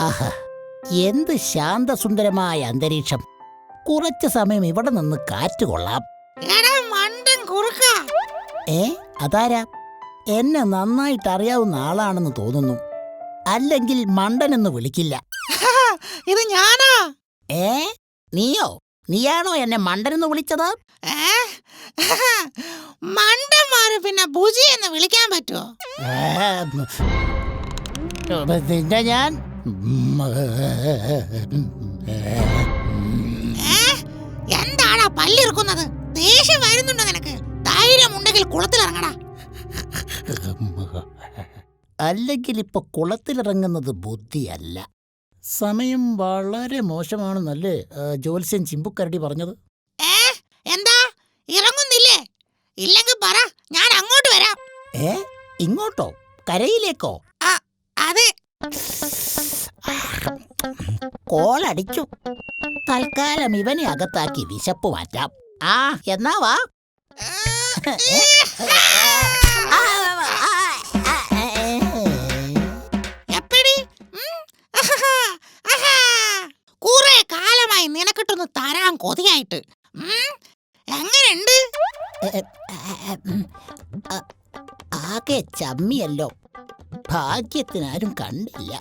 ആഹാ, എന്ത് ശാന്തസുന്ദരമായ അന്തരീക്ഷം. കുറച്ചു സമയം ഇവിടെ നിന്ന് കാറ്റ് കൊള്ളാം. അതാരാ? എന്നെ നന്നായിട്ട് അറിയാവുന്ന ആളാണെന്ന് തോന്നുന്നു. അല്ലെങ്കിൽ മണ്ടനെന്ന് വിളിക്കില്ല. ഇത് ഞാനാ. നീയോ? നീയാണോ എന്നെ മണ്ടനെന്ന് വിളിച്ചത്? മണ്ടന്മാര് പിന്നെ ബുജി എന്ന് വിളിക്കാൻ പറ്റുമോ? നിന്റെ ഞാൻ എന്താടാ പല്ലിറുക്കുന്നത്? ദേഷ്യം വരുന്നുണ്ടോ നിനക്ക്? ധൈര്യം ഉണ്ടെങ്കിൽ കുളത്തിലിറങ്ങടാ. അല്ലെങ്കിൽ ഇപ്പൊ കുളത്തിലിറങ്ങുന്നത് ബുദ്ധിയല്ല. സമയം വളരെ മോശമാണെന്നല്ലേ ജ്യോത്സ്യൻ ചിമ്പുക്കരടി പറഞ്ഞത്? എന്താ ഇറങ്ങുന്നില്ലേ? ഇല്ലെങ്കിൽ പറ, ഞാൻ അങ്ങോട്ട് വരാം. ഇങ്ങോട്ടോ? കരയിലേക്കോ? അതെ. കോളടിച്ചു. തൽക്കാലം ഇവനെ അകത്താക്കി വിശപ്പ് മാറ്റാം. എന്നാ വാ. കുറെ കാലമായി നിനക്കിട്ടൊന്ന് തരാൻ കൊതിയായിട്ട്. എങ്ങനെയുണ്ട്? ആകെ ചമ്മിയല്ലോ. ഭാഗ്യത്തിനാരും കണ്ടില്ല.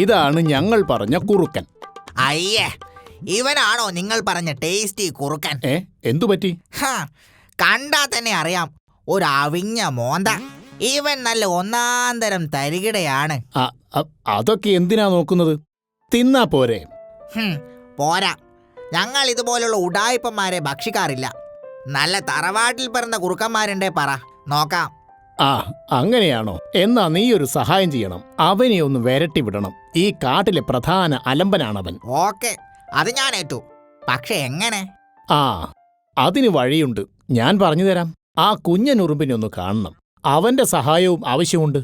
ഇതാണ് ഞങ്ങൾ പറഞ്ഞ കുറുക്കൻ. അയ്യേ, ഇവനാണോ നിങ്ങൾ പറഞ്ഞ ടേസ്റ്റി കുറുക്കൻ? എന്തു പറ്റി? കണ്ടാ തന്നെ അറിയാം, ഒരു അവിഞ്ഞ മോന്ത. ഇവൻ നല്ല ഒന്നാന്തരം തരികിടയാണ്. അതൊക്കെ എന്തിനാ നോക്കുന്നത്? തിന്നാ പോരെ? പോരാ, ഞങ്ങൾ ഇതുപോലുള്ള ഉഡായിപ്പന്മാരെ ഭക്ഷിക്കാറില്ല. നല്ല തറവാട്ടിൽ പിറന്ന കുറുക്കന്മാരുണ്ടേ പറ, നോക്കാം. അങ്ങനെയാണോ? എന്നാ നീ ഒരു സഹായം ചെയ്യണം. അവനെ ഒന്ന് വിരട്ടി വിടണം. ഈ കാട്ടിലെ പ്രധാന അലമ്പനാണവൻ. ഓക്കെ, അത് ഞാൻ ഏറ്റു. പക്ഷെ എങ്ങനെ? അതിന് വഴിയുണ്ട്. ഞാൻ പറഞ്ഞു തരാം. ആ കുഞ്ഞനുറുമ്പിനെ ഒന്ന് കാണണം. അവന്റെ സഹായവും ആവശ്യമുണ്ട്.